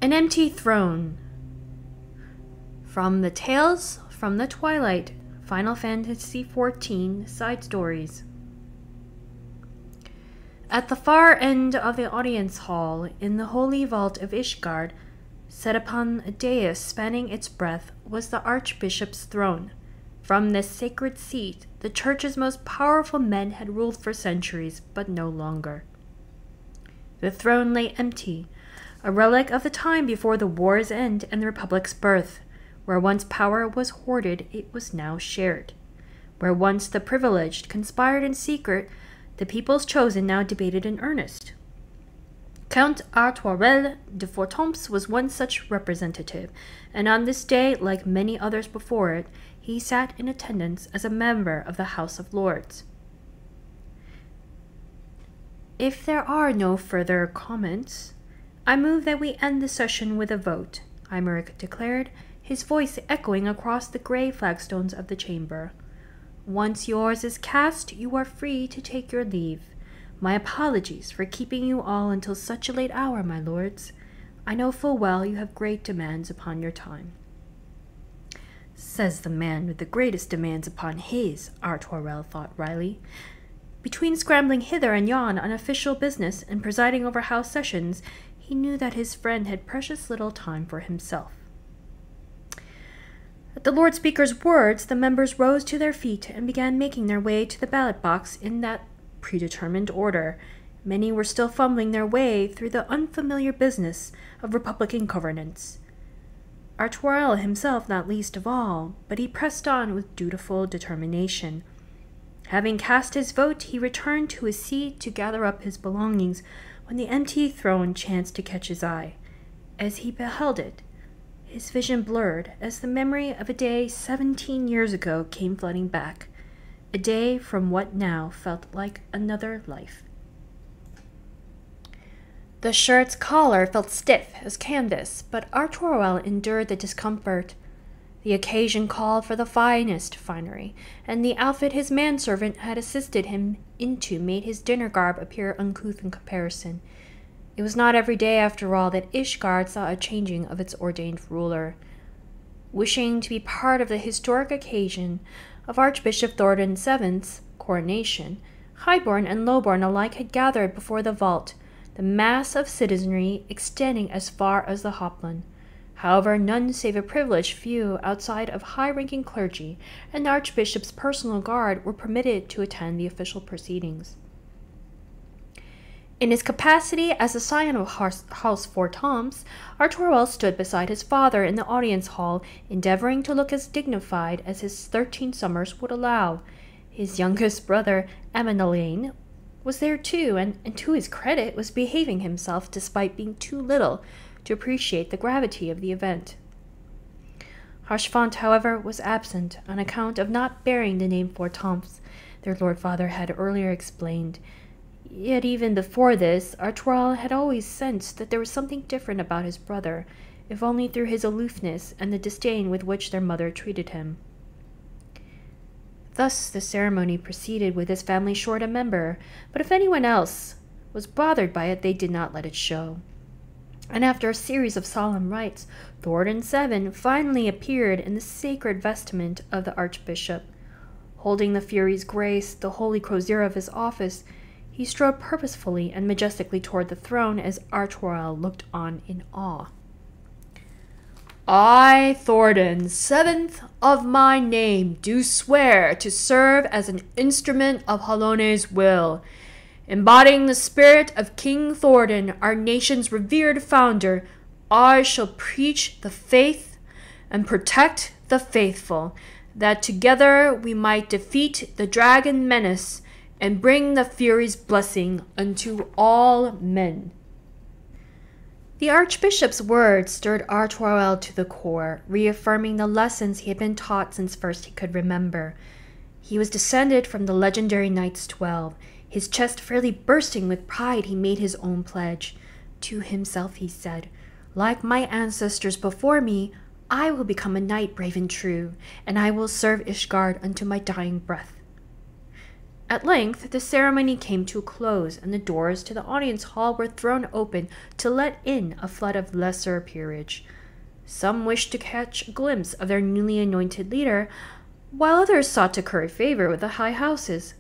An empty throne. From the Tales from the Twilight, Final Fantasy XIV side stories. At the far end of the audience hall, in the holy vault of Ishgard, set upon a dais spanning its breadth, was the Archbishop's throne. From this sacred seat, the Church's most powerful men had ruled for centuries, but no longer. The throne lay empty, a relic of the time before the war's end and the Republic's birth. Where once power was hoarded, it was now shared. Where once the privileged conspired in secret, the people's chosen now debated in earnest. Count Artoirel Fortemps was one such representative, and on this day, like many others before it, he sat in attendance as a member of the House of Lords. If there are no further comments, I move that we end the session with a vote, Aymeric declared, his voice echoing across the gray flagstones of the chamber. Once yours is cast, you are free to take your leave. My apologies for keeping you all until such a late hour, my lords. I know full well you have great demands upon your time. Says the man with the greatest demands upon his, Artoirel thought wryly. Between scrambling hither and yon on official business and presiding over house sessions, he knew that his friend had precious little time for himself. At the Lord Speaker's words, the members rose to their feet and began making their way to the ballot box in that predetermined order. Many were still fumbling their way through the unfamiliar business of Republican governance. Artoirel himself not least of all, but he pressed on with dutiful determination. Having cast his vote, he returned to his seat to gather up his belongings when the empty throne chanced to catch his eye. As he beheld it, his vision blurred as the memory of a day 17 years ago came flooding back, a day from what now felt like another life. The shirt's collar felt stiff as canvas, but Artoirel endured the discomfort. The occasion called for the finest finery, and the outfit his manservant had assisted him into made his dinner garb appear uncouth in comparison. It was not every day, after all, that Ishgard saw a changing of its ordained ruler. Wishing to be part of the historic occasion of Archbishop Thordan VII's coronation, highborn and lowborn alike had gathered before the vault, the mass of citizenry extending as far as the Hopland. However, none save a privileged few outside of high-ranking clergy and the Archbishop's personal guard were permitted to attend the official proceedings. In his capacity as a scion of House Fortemps, Artoirel stood beside his father in the audience hall, endeavoring to look as dignified as his 13 summers would allow. His youngest brother, Aymeric, was there too, and to his credit was behaving himself despite being too little to appreciate the gravity of the event. Harchefant, however, was absent on account of not bearing the name Fortemps, their Lord Father had earlier explained. Yet even before this, Artoirel had always sensed that there was something different about his brother, if only through his aloofness and the disdain with which their mother treated him. Thus the ceremony proceeded with his family short a member, but if anyone else was bothered by it, they did not let it show. And after a series of solemn rites, Thordan VII finally appeared in the sacred vestment of the Archbishop. Holding the Fury's grace, the holy crozier of his office, he strode purposefully and majestically toward the throne as Artoirel looked on in awe. I, Thordan, 7th of my name, do swear to serve as an instrument of Hallone's will, embodying the spirit of King Thordan, our nation's revered founder. I shall preach the faith and protect the faithful, that together we might defeat the dragon menace and bring the Fury's blessing unto all men. The Archbishop's words stirred Artoirel to the core, reaffirming the lessons he had been taught since first he could remember. He was descended from the legendary Knights 12. His chest fairly bursting with pride, he made his own pledge. To himself he said, "Like my ancestors before me, I will become a knight brave and true, and I will serve Ishgard unto my dying breath." At length, the ceremony came to a close, and the doors to the audience hall were thrown open to let in a flood of lesser peerage. Some wished to catch a glimpse of their newly anointed leader, while others sought to curry favor with the high houses.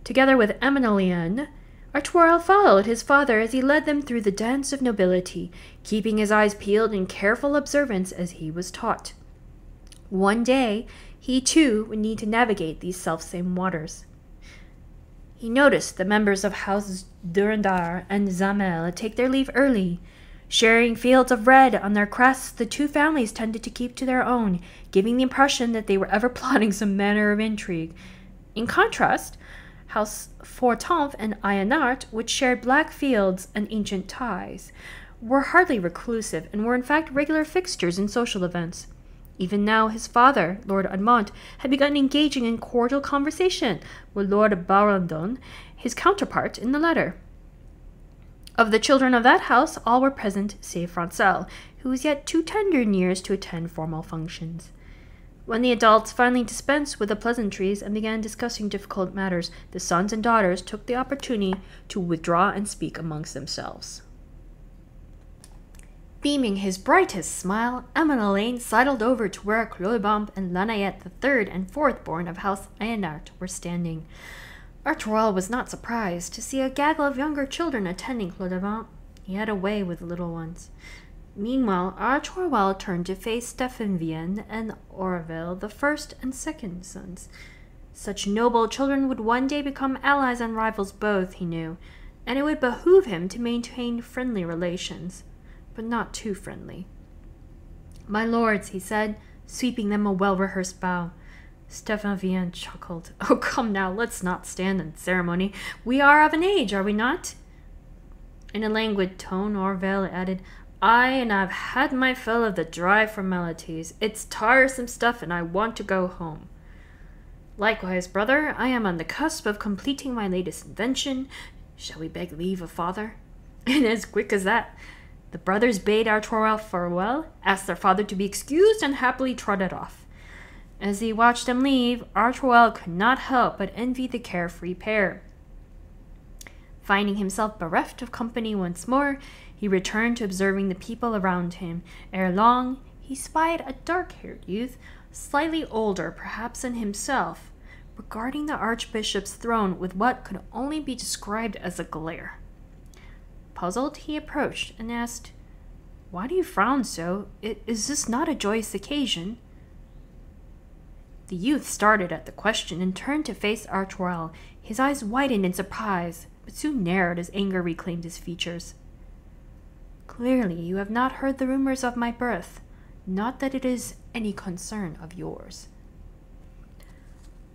Together with Emilienne, Artoirel followed his father as he led them through the dance of nobility, keeping his eyes peeled in careful observance as he was taught. One day, he too would need to navigate these selfsame waters. He noticed the members of houses Durandar and Zamel take their leave early. Sharing fields of red on their crests, the two families tended to keep to their own, giving the impression that they were ever plotting some manner of intrigue. In contrast, House Fortemps and Ayenart, which shared black fields and ancient ties, were hardly reclusive and were in fact regular fixtures in social events. Even now his father, Lord Admont, had begun engaging in cordial conversation with Lord Barandon, his counterpart in the letter. Of the children of that house, all were present save Francel, who was yet too tender in years to attend formal functions. When the adults finally dispensed with the pleasantries and began discussing difficult matters, the sons and daughters took the opportunity to withdraw and speak amongst themselves. Beaming his brightest smile, Emmeline sidled over to where Clodebomb and Lanaette, the third and fourth born of House Ayenart, were standing. Artoirel was not surprised to see a gaggle of younger children attending Clodebomb. He had a way with little ones. Meanwhile, Artoirel turned to face Stephenvien and Orville, the first and second sons. Such noble children would one day become allies and rivals both, he knew, and it would behoove him to maintain friendly relations, but not too friendly. "My lords," he said, sweeping them a well-rehearsed bow. Stephenvien chuckled. "Oh, come now, let's not stand on ceremony. We are of an age, are we not?" In a languid tone, Orville added, "Aye, and I've had my fill of the dry formalities. It's tiresome stuff, and I want to go home." "Likewise, brother, I am on the cusp of completing my latest invention. Shall we beg leave of father?" And as quick as that, the brothers bade Artoirel farewell, asked their father to be excused, and happily trotted off. As he watched them leave, Artoirel could not help but envy the carefree pair. Finding himself bereft of company once more, he returned to observing the people around him. Ere long, he spied a dark-haired youth, slightly older perhaps than himself, regarding the archbishop's throne with what could only be described as a glare. Puzzled, he approached and asked, "Why do you frown so? Is this not a joyous occasion?" The youth started at the question and turned to face Artoirel. His eyes widened in surprise, but soon narrowed as anger reclaimed his features. "Clearly you have not heard the rumors of my birth, not that it is any concern of yours."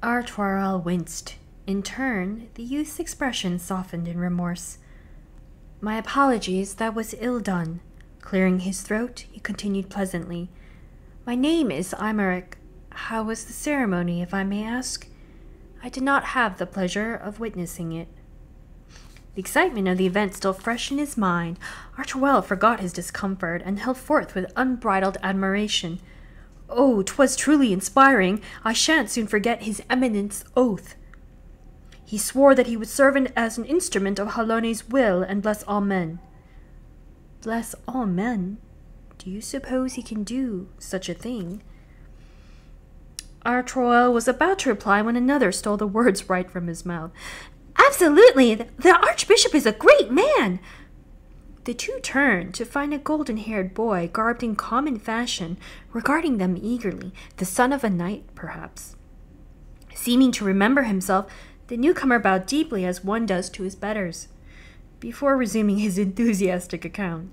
Artoirel winced. In turn, the youth's expression softened in remorse. "My apologies, that was ill done." Clearing his throat, he continued pleasantly, "My name is Aymeric. How was the ceremony, if I may ask? I did not have the pleasure of witnessing it." The excitement of the event still fresh in his mind, Artoirel forgot his discomfort and held forth with unbridled admiration. "Oh, 'twas truly inspiring. I shan't soon forget his eminence's oath. He swore that he would serve as an instrument of Halone's will and bless all men." "Bless all men? Do you suppose he can do such a thing?" Artoirel was about to reply when another stole the words right from his mouth. "Absolutely! The archbishop is a great man!" The two turned to find a golden-haired boy garbed in common fashion, regarding them eagerly, the son of a knight, perhaps. Seeming to remember himself, the newcomer bowed deeply as one does to his betters, before resuming his enthusiastic account.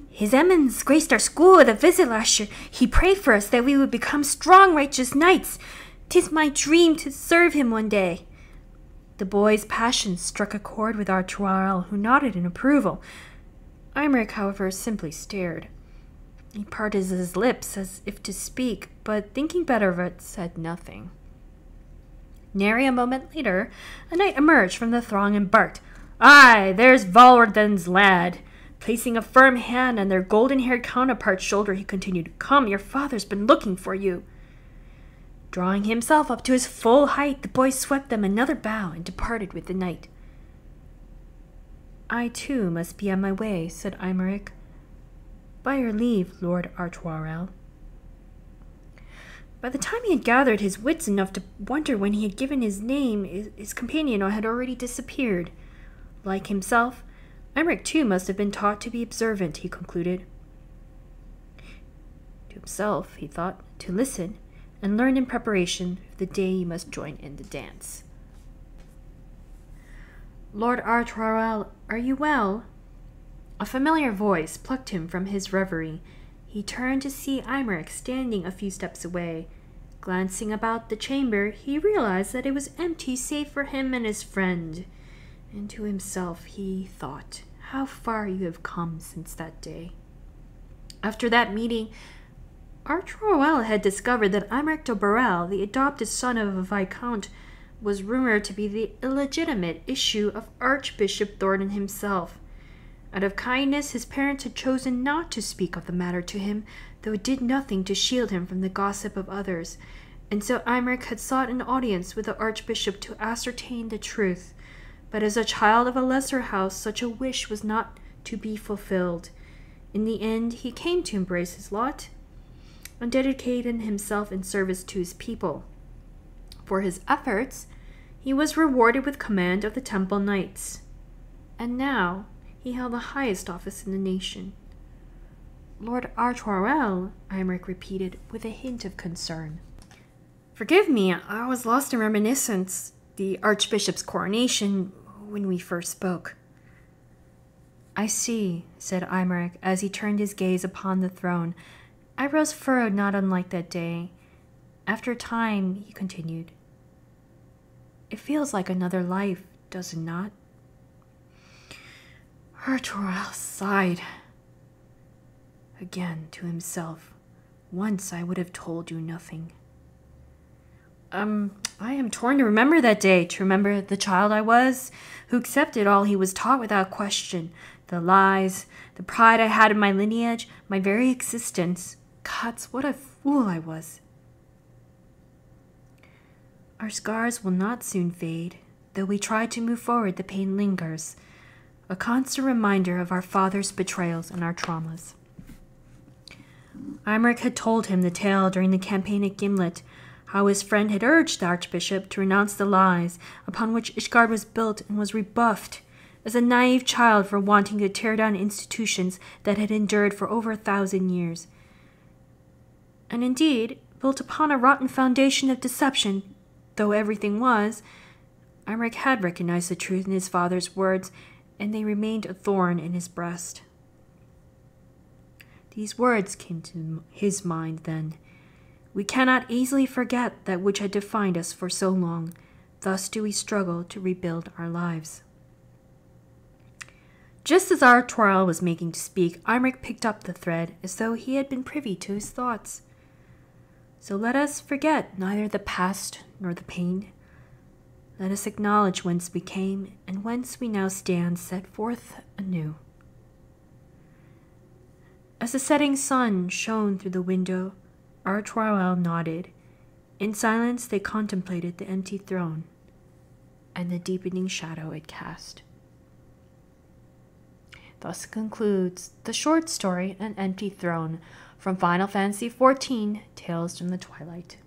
"His Eminence graced our school with a visit last year. He prayed for us that we would become strong, righteous knights. 'Tis my dream to serve him one day." The boy's passion struck a chord with Artoirel, who nodded in approval. Aymeric, however, simply stared. He parted his lips as if to speak, but thinking better of it, said nothing. Nary a moment later, a knight emerged from the throng and barked, "Aye, there's Valwarden's lad." Placing a firm hand on their golden-haired counterpart's shoulder, he continued, "Come, your father's been looking for you." Drawing himself up to his full height, the boy swept them another bow and departed with the knight. "I too must be on my way," said Aymeric. "By your leave, Lord Artoirel." By the time he had gathered his wits enough to wonder when he had given his name, his companion had already disappeared. Like himself, Aymeric too must have been taught to be observant, he concluded. To himself, he thought, to listen, and learn in preparation for the day he must join in the dance. "Lord Artoirel, are you well?" A familiar voice plucked him from his reverie. He turned to see Aymeric standing a few steps away. Glancing about the chamber, he realized that it was empty save for him and his friend. And to himself he thought, "How far you have come since that day." After that meeting, Artoirel had discovered that Aymeric de Borel, the adopted son of a viscount, was rumored to be the illegitimate issue of Archbishop Thordan himself. Out of kindness, his parents had chosen not to speak of the matter to him, though it did nothing to shield him from the gossip of others, and so Aymeric had sought an audience with the archbishop to ascertain the truth. But as a child of a lesser house, such a wish was not to be fulfilled. In the end, he came to embrace his lot and dedicated himself in service to his people. For his efforts, he was rewarded with command of the Temple Knights. And now he held the highest office in the nation. "Lord Artoirel," Aymeric repeated, with a hint of concern. "Forgive me, I was lost in reminiscence. The Archbishop's coronation, when we first spoke." "I see," said Aymeric, as he turned his gaze upon the throne. "Eyebrows furrowed not unlike that day. After a time," he continued, "it feels like another life, does it not?" Artoirel sighed. Again to himself, "Once I would have told you nothing." I am torn to remember that day, to remember the child I was, who accepted all he was taught without question, the lies, the pride I had in my lineage, my very existence. Gods, what a fool I was. Our scars will not soon fade. Though we try to move forward, the pain lingers, a constant reminder of our father's betrayals and our traumas. Aymeric had told him the tale during the campaign at Gimlet, how his friend had urged the archbishop to renounce the lies upon which Ishgard was built and was rebuffed as a naive child for wanting to tear down institutions that had endured for over 1,000 years. And indeed, built upon a rotten foundation of deception, though everything was, Aymeric had recognized the truth in his father's words, and they remained a thorn in his breast. These words came to his mind then. We cannot easily forget that which had defined us for so long. Thus do we struggle to rebuild our lives. Just as Artoirel was making to speak, Aymeric picked up the thread as though he had been privy to his thoughts. So let us forget neither the past nor the pain. Let us acknowledge whence we came and whence we now stand set forth anew. As the setting sun shone through the window, Artoirel nodded. In silence they contemplated the empty throne and the deepening shadow it cast. Thus concludes the short story An Empty Throne from Final Fantasy XIV, Tales from the Twilight.